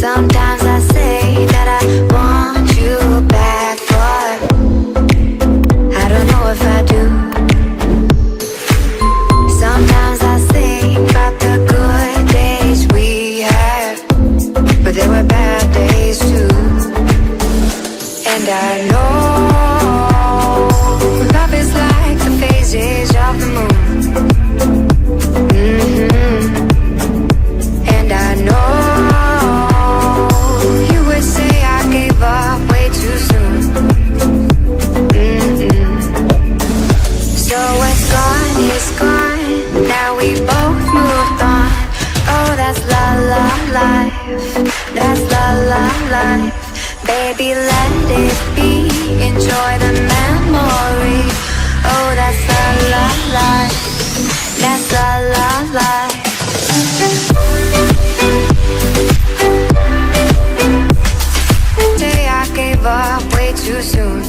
Sometimes I say that I want you back, but I don't know if I do. Sometimes I think about the good days we had, but there were bad days too. And I know love is like the phases of the moon. And I know you would say I gave up way too soon. So what's gone is gone. Now we both moved on. Oh, that's la la life. That's la la life. Baby, let it be. Enjoy the memory. Oh, that's la la life. That's la la life. Say I gave up way too soon.